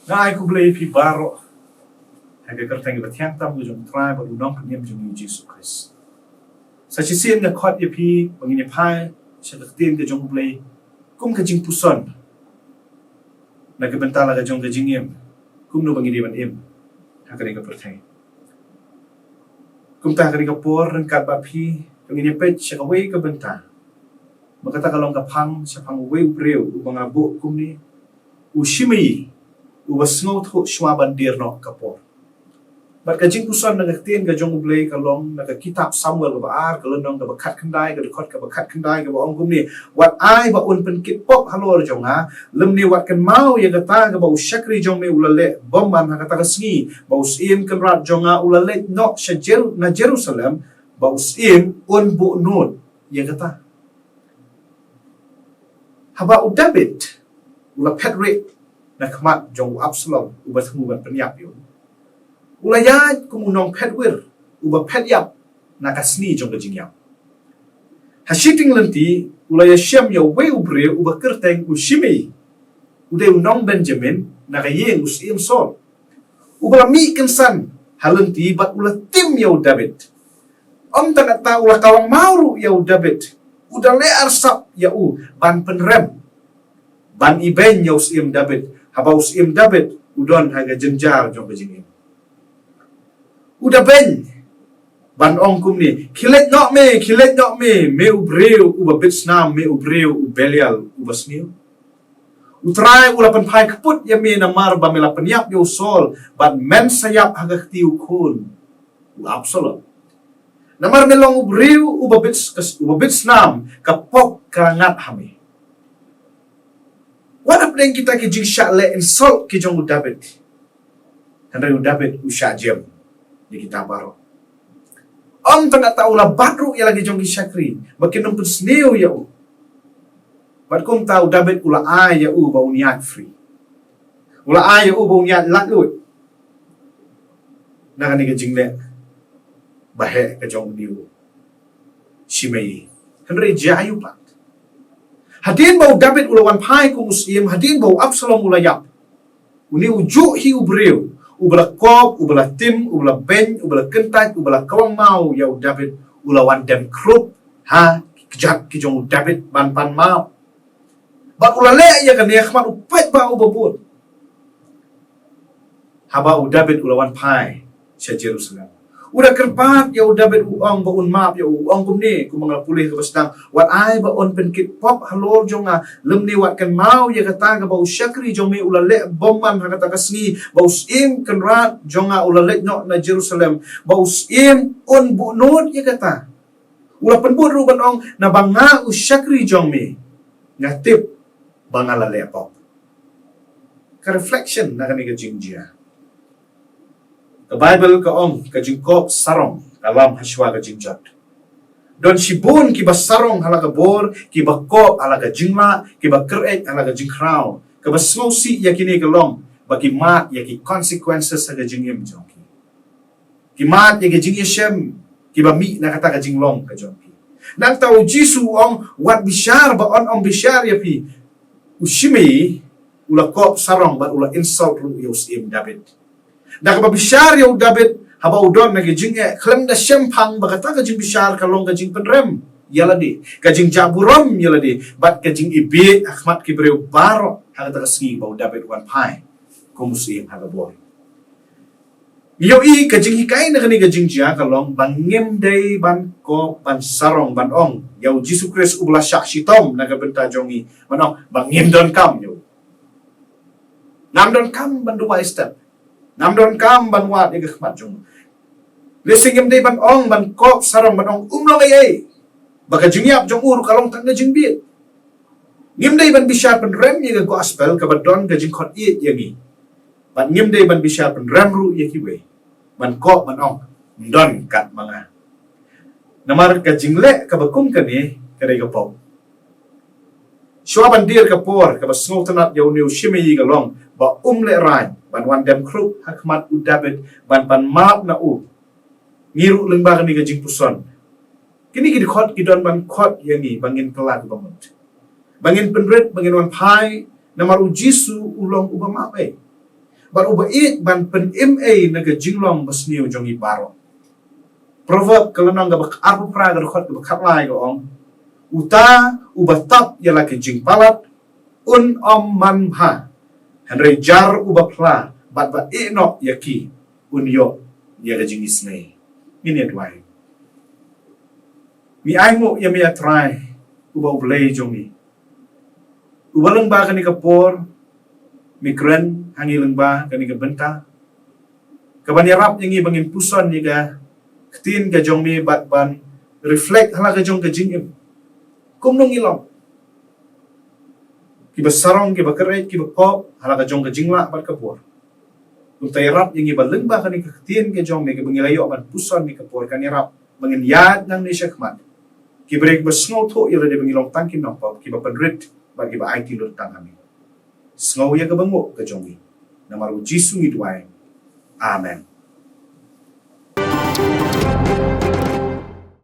Ngai ku blei pi baro haga kertang ba thiang tam ku jong trai ba unong pnyam jong Jesus Christ. Sa chi sin ga khot ye pi bangin ye phai sa ka tin ga jong blei kum ka jing puson. Na ka bentala ga jong ga jing yem kum no bangin ban em haga ga perthai. Kum ta ga por ran kat ba pi bangin ye pet sa ka wei ka benta. Makata kalong ka phang sa phang wei breu ubanga bo kum ni ushimi ubasngo tho shwa bandir no kapor bat ka jing pusan na tien ga jong blei ka long na ka kitab Samuel ka ba ar ka lonong ka ba khat khandai ka khot ka ba khat khandai ka ba ong gum ni wat ai ba un pen kit pop halor jong ha lem ni wat kan mau ya ka ta ka ba ushakri jong me ulale bom man ha ka ta ka sngi ba usim kan rat jong ha ulale no shajer na Jerusalem ba usim un bu nun ya ka ta haba u David ula Patrick na khamat jong Absalom uba thmu ban penyap yo ulaya kumunong Pedwir uba pedyap na kasni jong gajingyam hashiting lenti ulaya shem yo we ubre uba kerteng ushimi ude unong Benjamin na kayeng usim sol uba mi kensan halenti bat ula tim yo David tanata ula kawang mauru yo David uda le arsap ya ban penrem ban iben yo usim David haba usim David udon haga jenjar jong bejingin udah ben ban ong kum ni kilet nok me ubreu uba bitsnam me ubreu ubelial ubasniu utrai ulapan pai kaput ya me namar ba mela penyap yo sol ban men sayap haga tiu kun u Absalom namar melong ubreu uba bitsnam kapok karangat hame. What happening kita ke jing syak le insult ke jong David. Handai David usyak jem di kita baru. Om tengah tahu lah badru ya lagi jong syakri. Makin numpun sniu ya u. Batkum tahu David ula ay ya u bau niat free. Ula ay ya u bau niat latlut. Nah kan ke jing le bahe ke jong diu. Shimei. Handai jayu pak. Hadin bau David ulawan pai ku muslim, hadin bau Absalom ulayap. Uni ujuk hi ubreu, ubala kop, ubala tim, ubala ben, ubala kentat, ubala kawang mau ya David ulawan dem krup, ha kejat kijong David ban mau. Ba ulale ya kan ya khmat upet ba ubabun. Haba David ulawan pai sa Jerusalem. Udah kerpat ya David uang ba un map ya uang kumni ku mga pulih ka bastang wat ay ba on penkit pop halor jonga lemni wat kan mau ya kata ka ba usyakri jong me ulale bomman ha kata kasni ba usim kan rat jonga ulale no na Jerusalem ba usim on bu not ya kata ula penbut ruban ong na banga usyakri jong me ngatip bangalale pop ka reflection na kani ka jingjia. Ke Bible ke ong ke jingkop sarong dalam haswa ke jingjat. Don sibun ki basarong halaga bor, ki bakop halaga jingla, ki bakrek halaga jingkrau. Ke basmosi yakini ke long, bagi mat yaki consequences haga jingim jongki. Ki mat yaki jingyeshem, ki bami na kata ke jinglong ke jongki. Nang tahu Jisu ong wat bishar ba on bishar yapi. Ushimi ula kop sarong ba ula insult ru Yosim David. Dah kababishar ya David haba udon na gijing klem da shempang bakata gajing bishar kalong gajing penrem yaladi gajing jaburom yaladi bat gajing ibi ahmat kibreu baro hagata kasngi ba David wan pai kumusim haga boy yo i gajing hikai na kani gajing jia kalong bangim dai ban ko ban sarong ban ong yo Jesus Christ ubla syak shitom naga benta jongi manong bangim don kam yo nam don kam ban dua step Namdon kam ban wat ya khmat jong. Lesing dei ban ong ban kop sarong ban ong umlong ay. Baka jingyap jong uru kalong tang jing bit. Ngim dei ban bishar ban rem ya gospel ka badon ka jing khot it yangi. Ban ngim dei ban bishar ban rem ru ya kiwe. Ban kop ban ong don kat manga. Namar ka jingle ka bakum ka ni ka dei ka pom. Shwa ban dir ka por ka basngo tanat yaw niu shimi ka long ba le rai ban wan dem krup hakmat u David ban map na u ngiru lembag ni gajing puson kini ki khot ki don ban khot yani bangin kelak bamut bangin penret bangin wan pai namar u Jisu ulong uba map ban ubaik ban pen ma naga jinglong basniu jong ibaro. Proverb kalanang gabak arbu pra gadokot gabak lai go ong. Uta ubatap yala ke jing palat un man ha. Henry jar ubapla bat bat inok yaki un yo ya ga jing isne. Ini adwai. Mi aingo ya mi atrai uba ublay jong mi. Ubalang ba kani kapor migran hangilang ba kani kabenta. Kabanyarap yang ibangin puson ni ga ketin ga jong mi bat ban reflect hala ga jong ga jingim. Kumnong ilong. Kiba sarong, kiba keret, kiba pop, hala ga jong ga jingla bat kapor. Kung tayo yang ibalang ba kani ketin ga jong mi kabangilayo ban puson ni kapor kani rap mangin yad ng ni syakmat. Kibrek ba snow to ila de bangilong tangkin ng pop kiba padrit bagi ba IT lor tang kami. Snow ya kabango ga jong mi. Na maru Jisu ngidway. Amen.